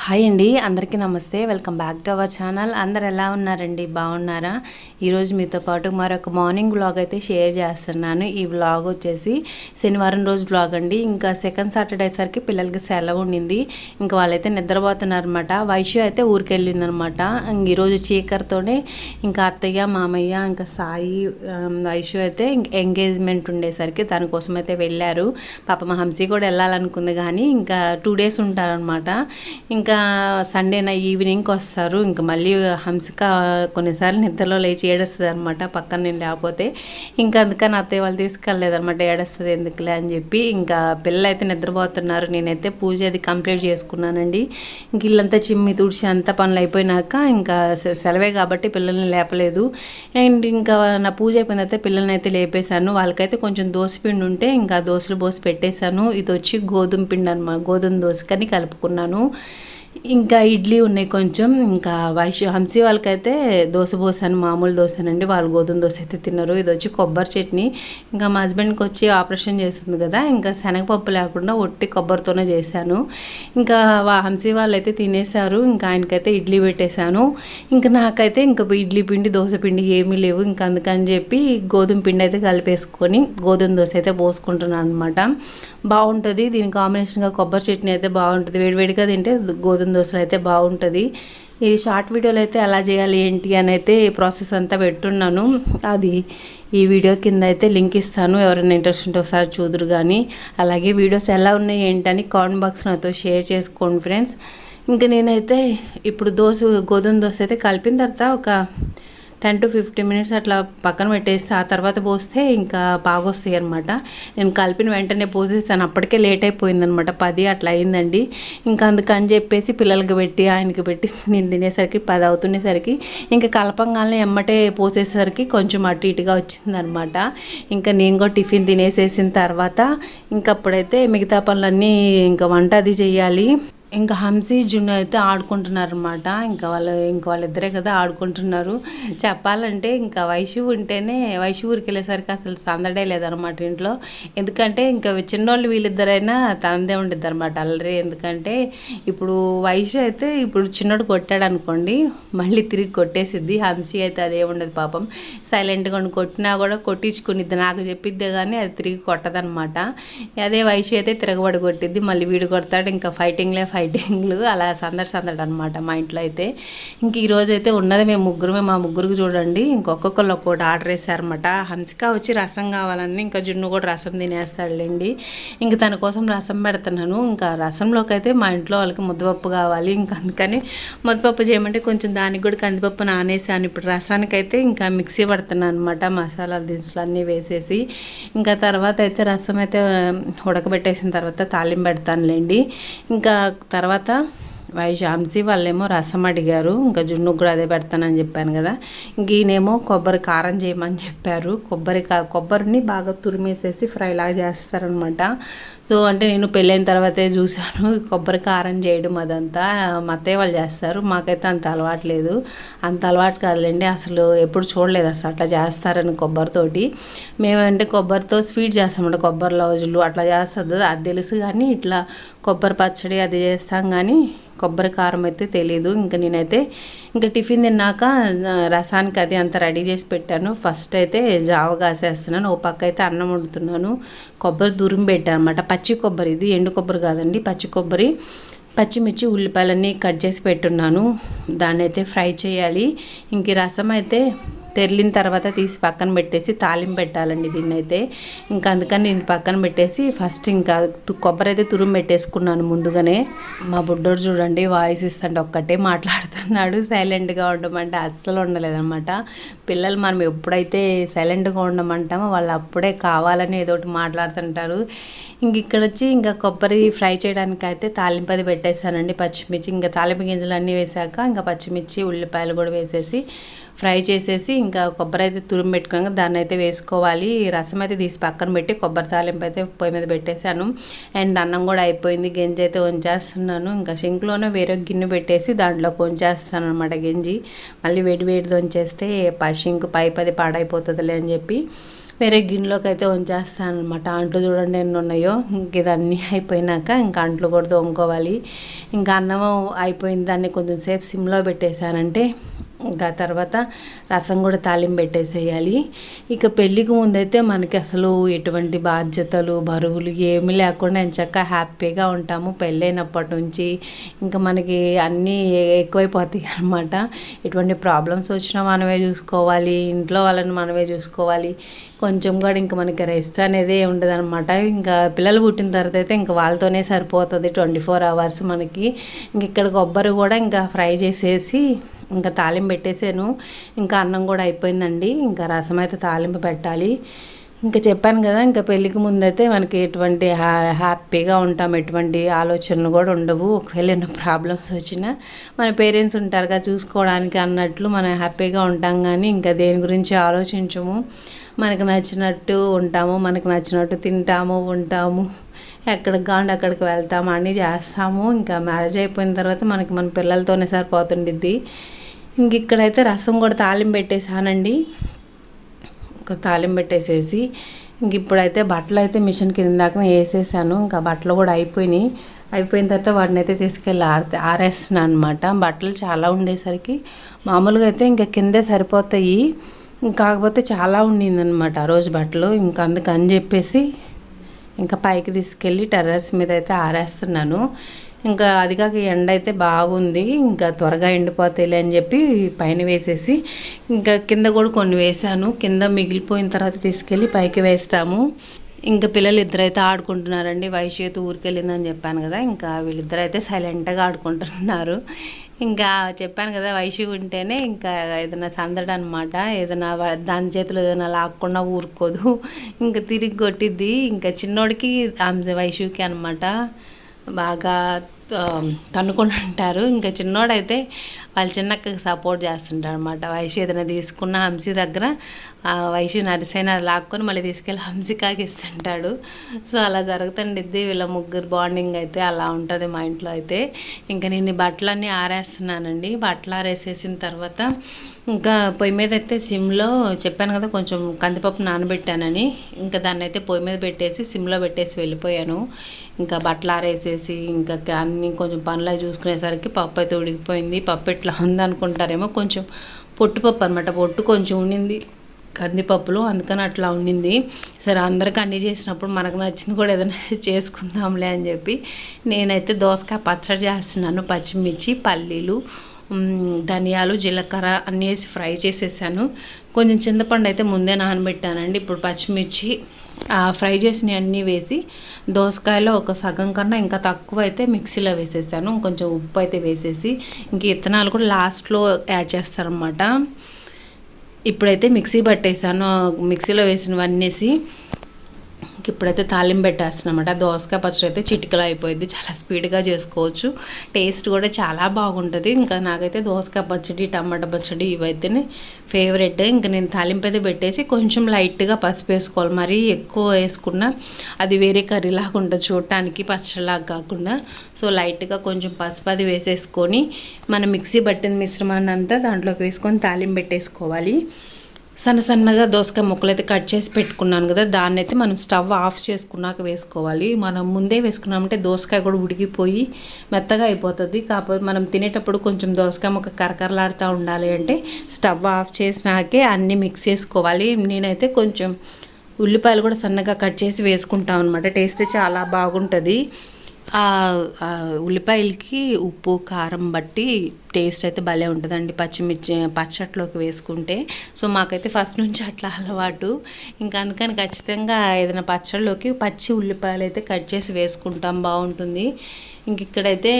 Hi అండి, అందరికీ నమస్తే. Welcome back to our channel. అందరు ఎలా ఉన్నారండి? బాగున్నారా? ఈరోజు మీతో పాటు మరొక మార్నింగ్ వ్లాగ్ అయితే షేర్ చేస్తున్నాను. ఈ వ్లాగ్ వచ్చేసి శనివారం రోజు వ్లాగ్ అండి. ఇంకా సెకండ్ సాటర్డే సరికి పిల్లలకి సెలవు ఉండింది. ఇంకా వాళ్ళైతే నిద్రపోతున్నారనమాట. వైశ్య అయితే ఊరికి వెళ్ళిందనమాట. ఈరోజు చీకరితోనే ఇంకా అత్తయ్య, మామయ్య, ఇంకా సాయి, వైశ్య అయితే ఎంగేజ్మెంట్ ఉండేసరికి దానికోసం అయితే వెళ్ళారు. పాప హంసి కూడా వెళ్ళాలనుకుంది కానీ ఇంకా 2 days ఉంటారనమాట. ఇంకా సండే ఈవినింగ్కి వస్తారు. ఇంకా మళ్ళీ హంసిక కొన్నిసార్లు నిద్రలో లేచి ఏడుస్తుంది అనమాట, పక్కన నేను లేకపోతే. ఇంకా అందుకని అత్తయ్య వాళ్ళు తీసుకెళ్ళలేదనమాట, ఏడుస్తుంది ఎందుకులే అని చెప్పి. ఇంకా పిల్లలు అయితే నిద్రపోతున్నారు. నేనైతే పూజ అది కంప్లీట్ చేసుకున్నానండి. ఇంక ఇల్లంతా చిమ్మి తుడిచి అంతా పనులు అయిపోయినాక ఇంకా సెలవే కాబట్టి పిల్లల్ని లేపలేదు. అండ్ ఇంకా నా పూజ అయిపోయిన తర్వాత పిల్లల్ని అయితే లేపేశాను. వాళ్ళకైతే కొంచెం దోసపిండి ఉంటే ఇంకా దోశలు పోసి పెట్టేశాను. ఇది వచ్చి గోధుమ పిండి అనమాట, గోధుమ దోశకని కలుపుకున్నాను. ఇంకా ఇడ్లీ ఉన్నాయి కొంచెం. ఇంకా హంసి వాళ్ళకైతే దోశ పోసాను, మామూలు దోశనండి. వాళ్ళు గోధుమ దోశ అయితే తిన్నారు. ఇది వచ్చి కొబ్బరి చట్నీ. ఇంకా మా హస్బెండ్కి వచ్చి ఆపరేషన్ చేస్తుంది కదా, ఇంకా శనగపప్పు లేకుండా ఒట్టి కొబ్బరితోనే చేశాను. ఇంకా హంసి వాళ్ళు అయితే తినేశారు. ఇంకా ఆయనకైతే ఇడ్లీ పెట్టేశాను. ఇంకా నాకైతే ఇంకా ఇడ్లీ పిండి, దోశ పిండి ఏమీ లేవు. ఇంకా అందుకని చెప్పి గోధుమ పిండి అయితే కలిపేసుకొని గోధుమ దోశ అయితే పోసుకుంటున్నాను అనమాట. బాగుంటుంది. దీని కాంబినేషన్గా కొబ్బరి చట్నీ అయితే బాగుంటుంది. వేడివేడిగా తింటే గోధుమ దోశలు అయితే బాగుంటుంది. ఇది షార్ట్ వీడియోలో అయితే ఎలా చేయాలి ఏంటి అని అయితే ప్రాసెస్ అంతా పెట్టున్నాను. అది ఈ వీడియో కింద అయితే లింక్ ఇస్తాను, ఎవరైనా ఇంట్రెస్ట్ ఉంటే ఒకసారి చూదురు. కానీ అలాగే వీడియోస్ ఎలా ఉన్నాయి ఏంటని కామెంట్ బాక్స్ నాతో షేర్ చేసుకోండి ఫ్రెండ్స్. ఇంకా నేనైతే ఇప్పుడు గోధుమ దోశ అయితే కలిపిన తర్వాత ఒక 10 to 15 minutes అట్లా పక్కన పెట్టేస్తే ఆ తర్వాత పోస్తే ఇంకా బాగా వస్తాయి అనమాట. నేను కలిపిన వెంటనే పోసేసాను. అప్పటికే లేట్ అయిపోయిందనమాట, 10 అట్లా అయిందండి. ఇంకా అందుకని చెప్పేసి పిల్లలకి పెట్టి ఆయనకి పెట్టి నేను తినేసరికి 10 అవుతుండేసరికి ఇంకా కలపంగానే ఎమ్మటే పోసేసరికి కొంచెం అటు ఇటుగా వచ్చిందనమాట. ఇంకా నేను కూడా టిఫిన్ తినేసేసిన తర్వాత ఇంకా అప్పుడైతే మిగతా పనులన్నీ ఇంకా వంట అది చేయాలి. ఇంకా హంసి జున్ను అయితే ఆడుకుంటున్నారనమాట. ఇంకా వాళ్ళిద్దరే కదా ఆడుకుంటున్నారు. చెప్పాలంటే ఇంకా వైషు ఉంటేనే, వైషు ఊరికి వెళ్ళేసరికి అసలు సందడే లేదనమాట ఇంట్లో. ఎందుకంటే ఇంకా చిన్నోళ్ళు వీళ్ళిద్దరైనా తనదే ఉంటుంది అనమాట అల్లరి. ఎందుకంటే ఇప్పుడు వైషు అయితే ఇప్పుడు చిన్నోడు కొట్టాడు అనుకోండి, మళ్ళీ తిరిగి కొట్టేసిద్ది. హంసి అయితే అదేముండదు పాపం, సైలెంట్గా కొట్టినా కూడా కొట్టించుకునిద్ది, నాకు చెప్పిద్దే కానీ అది తిరిగి కొట్టదనమాట. అదే వైషు అయితే తిరగబడి కొట్టిద్ది, మళ్ళీ వీడు కొడతాడు. ఇంకా ఫైటింగ్లు అలా సందడి అనమాట మా ఇంట్లో అయితే. ఇంక ఈరోజు అయితే ఉన్నది మేము ముగ్గురమే. మా ముగ్గురికి చూడండి ఇంకొకళ్ళు ఒక్కోటి ఆర్డర్ వేసారనమాట. హంసిక వచ్చి రసం కావాలని, ఇంకా జున్ను కూడా రసం తినేస్తాడులేండి. ఇంక తన కోసం రసం పెడుతున్నాను. ఇంకా రసంలోకి అయితే మా ఇంట్లో వాళ్ళకి ముద్దపప్పు కావాలి. ఇంకా అందుకని ముద్దపప్పు చేయమంటే కొంచెం దానికి కూడా కందిపప్పు నానేసాను. ఇప్పుడు రసానికైతే ఇంకా మిక్సీ పడుతున్నాను అనమాట, మసాలా దినుసులు అన్నీ వేసేసి. ఇంకా తర్వాత అయితే రసం అయితే ఉడకబెట్టేసిన తర్వాత తాలింపు పెడతానులేండి. ఇంకా తర్వాత హంసి వాళ్ళేమో రసం అడిగారు. ఇంకా జున్నుకు కూడా అదే పెడతానని చెప్పాను కదా. ఇంక ఈయనేమో కొబ్బరి కారం చేయమని చెప్పారు. కొబ్బరిని బాగా తురిమేసేసి ఫ్రైలాగా చేస్తారనమాట. సో అంటే నేను పెళ్ళైన తర్వాతే చూశాను కొబ్బరి కారం చేయడం. అదంతా మా అత్తయ్య వాళ్ళు చేస్తారు, మాకైతే అంత అలవాటు లేదు. అంత అలవాటు కాదులేండి, అసలు ఎప్పుడు చూడలేదు అసలు అట్లా చేస్తారని కొబ్బరితోటి. మేమంటే కొబ్బరితో స్వీట్ చేస్తామంట, కొబ్బరి లౌజులు అట్లా చేస్తుంది అది తెలుసు. కానీ ఇట్లా కొబ్బరి పచ్చడి అది చేస్తాం కానీ కొబ్బరి కారం అయితే తెలీదు. ఇంకా నేనైతే ఇంకా టిఫిన్ తిన్నాక రసానికి అది అంతా రెడీ చేసి పెట్టాను. ఫస్ట్ అయితే జావ కాసేస్తున్నాను, ఓ పక్క అయితే అన్నం వండుతున్నాను. కొబ్బరి తురిమి పెట్టాను అనమాట, పచ్చి కొబ్బరి, ఇది ఎండు కొబ్బరి కాదండి, పచ్చి కొబ్బరి. పచ్చిమిర్చి, ఉల్లిపాయలన్నీ కట్ చేసి పెట్టున్నాను. దాన్ని అయితే ఫ్రై చేయాలి. ఇంక రసం అయితే తెరిలిన తర్వాత తీసి పక్కన పెట్టేసి తాలింపు పెట్టాలండి దీన్ని అయితే. ఇంకా అందుకని నేను పక్కన పెట్టేసి ఫస్ట్ ఇంకా కొబ్బరి అయితే తురుము పెట్టేసుకున్నాను ముందుగానే. మా బుడ్డోడు చూడండి వాయిస్ ఇస్తుంటే ఒక్కటే మాట్లాడుతున్నాడు, సైలెంట్గా ఉండమంటే అస్సలు ఉండలేదన్నమాట. పిల్లలు మనం ఎప్పుడైతే సైలెంట్గా ఉండమంటామో వాళ్ళు అప్పుడే కావాలని ఏదో ఒకటి మాట్లాడుతుంటారు. ఇంక ఇక్కడ వచ్చి ఇంకా కొబ్బరి ఫ్రై చేయడానికి అయితే తాలింపు అది పెట్టేశానండి. పచ్చిమిర్చి ఇంకా తాలింపు గింజలు అన్నీ వేసాక ఇంకా పచ్చిమిర్చి, ఉల్లిపాయలు కూడా వేసేసి ఫ్రై చేసేసి ఇంకా కొబ్బరి అయితే తురుము పెట్టుకున్నాక దాన్ని అయితే వేసుకోవాలి. రసం అయితే తీసి పక్కన పెట్టి కొబ్బరి తాలింపు అయితే పొయ్యి మీద పెట్టేశాను. అండ్ అన్నం కూడా అయిపోయింది, గంజి అయితే వంచేస్తున్నాను. ఇంకా సింక్లోనే వేరే గిన్నె పెట్టేసి దాంట్లో వంచేస్తాను అనమాట గంజి. మళ్ళీ వేడితో వంచేస్తే షింక్ పైప్ అది పాడైపోతుందిలే అని చెప్పి వేరే గిన్నెలోకి అయితే వంచేస్తాను అనమాట. అంట్లు చూడండి ఎన్ని ఉన్నాయో. ఇంక ఇదన్నీ అయిపోయినాక ఇంకా అంట్లు కూడా తోముకోవాలి. ఇంకా అన్నం అయిపోయింది, దాన్ని కొంచెం సేపు సిమ్లో పెట్టేశానంటే ఇంకా తర్వాత రసం కూడా తాలింపు పెట్టేసేయాలి. ఇక పెళ్ళికి ముందైతే మనకి అసలు ఎటువంటి బాధ్యతలు బరువులు ఏమీ లేకుండా ఎంచక్క హ్యాపీగా ఉంటాము. పెళ్ళైనప్పటి నుంచి ఇంకా మనకి అన్నీ ఎక్కువైపోతాయి అన్నమాట. ఎటువంటి ప్రాబ్లమ్స్ వచ్చినా మనమే చూసుకోవాలి, ఇంట్లో వాళ్ళని మనమే చూసుకోవాలి. కొంచెం కూడా ఇంకా మనకి రెస్ట్ అనేది ఉండదు అనమాట. ఇంకా పిల్లలు పుట్టిన తర్వాత అయితే ఇంకా వాళ్ళతోనే సరిపోతుంది 24 hours మనకి. ఇంక ఇక్కడ కొబ్బరి కూడా ఇంకా ఫ్రై చేసేసి ఇంకా తాలింపు పెట్టేసాను. ఇంకా అన్నం కూడా అయిపోయిందండి. ఇంకా రసం అయితే తాలింపు పెట్టాలి. ఇంకా చెప్పాను కదా, ఇంకా పెళ్ళికి ముందైతే మనకి ఎటువంటి హ్యాపీగా ఉంటాం, ఎటువంటి ఆలోచనలు కూడా ఉండవు. ఒకవేళ ఎన్నో ప్రాబ్లమ్స్ వచ్చినా మన పేరెంట్స్ ఉంటారుగా చూసుకోవడానికి అన్నట్లు మనం హ్యాపీగా ఉంటాం. కానీ ఇంకా దేని గురించి ఆలోచించము. మనకు నచ్చినట్టు ఉంటాము, మనకు నచ్చినట్టు తింటాము, ఉంటాము, ఎక్కడికి కావాలంటే అక్కడికి వెళ్తాము, అన్నీ చేస్తాము. ఇంకా మ్యారేజ్ అయిపోయిన తర్వాత మనకి మన పిల్లలతోనే సరిపోతుండిద్ది. ఇంక ఇక్కడైతే రసం కూడా తాలింపు పెట్టేసానండి. ఒక తాలింపు పెట్టేసేసి ఇంక ఇప్పుడైతే బట్టలు అయితే మిషన్ కిందాక వేసేసాను. ఇంకా బట్టలు కూడా అయిపోయిన తర్వాత వాటిని అయితే తీసుకెళ్ళి ఆరేస్తున్నాను అనమాట. బట్టలు చాలా ఉండేసరికి మామూలుగా అయితే ఇంకా కిందే సరిపోతాయి, కాకపోతే చాలా ఉండిందనమాట ఆ రోజు బట్టలు. ఇంకా అందుకని చెప్పేసి ఇంకా పైకి తీసుకెళ్ళి టెర్రస్ మీద అయితే ఆరేస్తున్నాను. ఇంకా అది కాక ఎండ అయితే బాగుంది, ఇంకా త్వరగా ఎండిపోతాయిలే అని చెప్పి పైన వేసేసి ఇంకా కింద కూడా కొన్ని వేసాను. కింద మిగిలిపోయిన తర్వాత తీసుకెళ్ళి పైకి వేస్తాము. ఇంకా పిల్లలు ఇద్దరైతే ఆడుకుంటున్నారండి. వైశ్యత ఊరికి వెళ్ళిందని చెప్పాను కదా, ఇంకా వీళ్ళిద్దరైతే సైలెంట్గా ఆడుకుంటున్నారు. ఇంకా చెప్పాను కదా, వైశ్య ఉంటేనే ఇంకా ఏదైనా సందడి అనమాట. ఏదైనా దాని చేతిలో ఏదైనా లాక్కుండా ఊరుకోదు, ఇంకా తిరిగి కొట్టిద్ది. ఇంకా చిన్నోడికి వైశ్యకి అనమాట బాగా తన్నుకొని ఉంటారు. ఇంకా చిన్నోడైతే వాళ్ళ చిన్నక్కకి సపోర్ట్ చేస్తుంటారు అనమాట. వైశ్య ఏదైనా తీసుకున్న హంసి దగ్గర వైశ్య నరిసైనా లాక్కొని మళ్ళీ తీసుకెళ్ళి హంసికాకి ఇస్తుంటాడు. సో అలా జరుగుతుండిద్ది వీళ్ళ ముగ్గురు బాండింగ్ అయితే అలా ఉంటుంది మా ఇంట్లో అయితే. ఇంకా నేను బట్టలన్నీ ఆరేస్తున్నానండి. బట్టలు ఆరేసేసిన తర్వాత ఇంకా పొయ్యి మీద అయితే సిమ్లో చెప్పాను కదా కొంచెం కందిపప్పు నానబెట్టానని, ఇంకా దాన్ని అయితే పొయ్యి మీద పెట్టేసి సిమ్లో పెట్టేసి వెళ్ళిపోయాను. ఇంకా బట్టలు ఆరేసేసి ఇంకా అన్నీ కొంచెం పనులు చూసుకునేసరికి పప్పు అయితే ఉడికిపోయింది. పప్పు ఎట్లా ఉందనుకుంటారేమో, కొంచెం పొట్టుపప్పు అనమాట, పొట్టు కొంచెం ఉండింది కందిపప్పులో, అందుకని అట్లా ఉండింది. సరే అందరికీ అన్నీ చేసినప్పుడు మనకు నచ్చింది కూడా ఏదైనా చేసుకుందాంలే అని చెప్పి నేనైతే దోసకాయ పచ్చడి చేస్తున్నాను. పచ్చిమిర్చి, పల్లీలు, ధనియాలు, జీలకర్ర అన్నీ వేసి ఫ్రై చేసేసాను. కొంచెం చింతపండు అయితే ముందే నానబెట్టానండి. ఇప్పుడు పచ్చిమిర్చి ఫ్రై చేసినవి అన్నీ వేసి దోసకాయలో ఒక సగం కన్నా ఇంకా తక్కువ అయితే మిక్సీలో వేసేసాను. కొంచెం ఉప్పు అయితే వేసేసి ఇంక విత్తనాలు కూడా లాస్ట్లో యాడ్ చేస్తారనమాట. ఇప్పుడైతే మిక్సీ పట్టేసాను, మిక్సీలో వేసినవన్నీ. ఇప్పుడైతే తాలింపు పెట్టేస్తున్నామన్నమాట. దోసకాయ పచ్చడి అయితే చిటికలో అయిపోయింది, చాలా స్పీడ్గా చేసుకోవచ్చు, టేస్ట్ కూడా చాలా బాగుంటుంది. ఇంకా నాకైతే దోసకాయ పచ్చడి, టమాటా పచ్చడి ఇవైతేనే ఫేవరెట్. ఇంకా నేను తాలింపు అయితే పెట్టేసి కొంచెం లైట్గా పసుపు వేసుకోవాలి, మరీ ఎక్కువ వేసుకున్నా అది వేరే కర్రీలాగా ఉంటుంది చూడటానికి, పచ్చడిలాగా కాకుండా. సో లైట్గా కొంచెం పసుపు అది వేసేసుకొని మనం మిక్సీ పట్టిన మిశ్రమాన్ని అంతా దాంట్లోకి వేసుకొని తాలింపు పెట్టేసుకోవాలి. సన్నగా దోసకాయ ముక్కలు అయితే కట్ చేసి పెట్టుకున్నాను కదా, దాన్ని అయితే మనం స్టవ్ ఆఫ్ చేసుకున్నాక వేసుకోవాలి. మనం ముందే వేసుకున్నామంటే దోసకాయ కూడా ఉడికిపోయి మెత్తగా అయిపోతుంది. కాకపోతే మనం తినేటప్పుడు కొంచెం దోసకాయ ముక్క కరకరలాడుతూ ఉండాలి అంటే స్టవ్ ఆఫ్ చేసినాకే అన్నీ మిక్స్ చేసుకోవాలి. నేనైతే కొంచెం ఉల్లిపాయలు కూడా సన్నగా కట్ చేసి వేసుకుంటాం అనమాట, టేస్ట్ చాలా బాగుంటుంది. ఉల్లిపాయలకి ఉప్పు కారం బట్టి టేస్ట్ అయితే భలే ఉంటుందండి పచ్చిమిర్చి పచ్చట్లోకి వేసుకుంటే. సో మాకైతే ఫస్ట్ నుంచి అట్లా అలవాటు. ఇంకా అందుకని ఖచ్చితంగా ఏదైనా పచ్చడిలోకి పచ్చి ఉల్లిపాయలు అయితే కట్ చేసి వేసుకుంటాం, బాగుంటుంది. ఇంక ఇక్కడైతే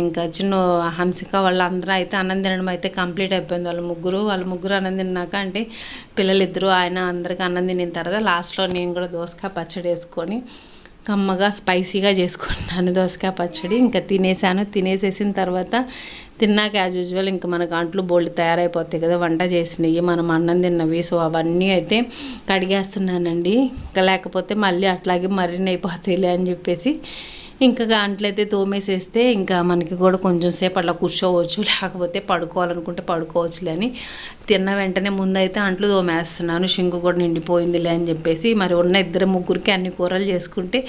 ఇంకా చిన్న హంసిక వాళ్ళందరూ అయితే అన్నం తినడం అయితే కంప్లీట్ అయిపోయింది. వాళ్ళ ముగ్గురు అన్నం తిన్నాక, అంటే పిల్లలిద్దరూ ఆయన అందరికీ అన్నం తినిన తర్వాత లాస్ట్లో నేను కూడా దోసకాయ పచ్చడి వేసుకొని కమ్మగా స్పైసీగా చేసుకుంటున్నాను దోసకాయ పచ్చడి. ఇంకా తినేసేసిన తర్వాత తిన్నాక యాజ్ యూజువల్ ఇంకా మన గంటలు బోల్డ్ తయారైపోతాయి కదా వంట చేసినవి, మనం అన్నం తిన్నవి. సో అవన్నీ అయితే కడిగేస్తున్నానండి, ఇంకా లేకపోతే మళ్ళీ అట్లాగే మరిన్ని అయిపోతాయిలే అని చెప్పేసి ఇంకా అంట్లయితే తోమేసేస్తే ఇంకా మనకి కూడా కొంచెం సేపు అట్లా కూర్చోవచ్చు, లేకపోతే పడుకోవాలనుకుంటే పడుకోవచ్చులే అని తిన్న వెంటనే ముందైతే అంట్లు తోమేస్తున్నాను. షింకు కూడా నిండిపోయిందిలే అని చెప్పేసి. మరి ఉన్న ఇద్దరు ముగ్గురికి అన్ని కూరలు చేసుకుంటే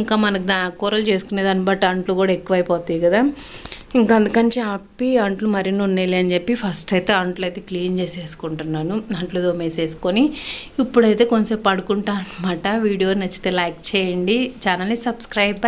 ఇంకా మనకు కూరలు చేసుకునే దాన్ని బట్టి అంట్లు కూడా ఎక్కువైపోతాయి కదా. ఇంకా అందుకని చెప్పి అంట్లు మరిన్ని ఉన్నాయిలే అని చెప్పి ఫస్ట్ అయితే అంట్లు అయితే క్లీన్ చేసేసుకుంటున్నాను. అంట్లు తోమేసేసుకొని ఇప్పుడైతే కొంచెం పడుకుంటా అనమాట. వీడియో నచ్చితే లైక్ చేయండి, ఛానల్ని సబ్స్క్రైబ్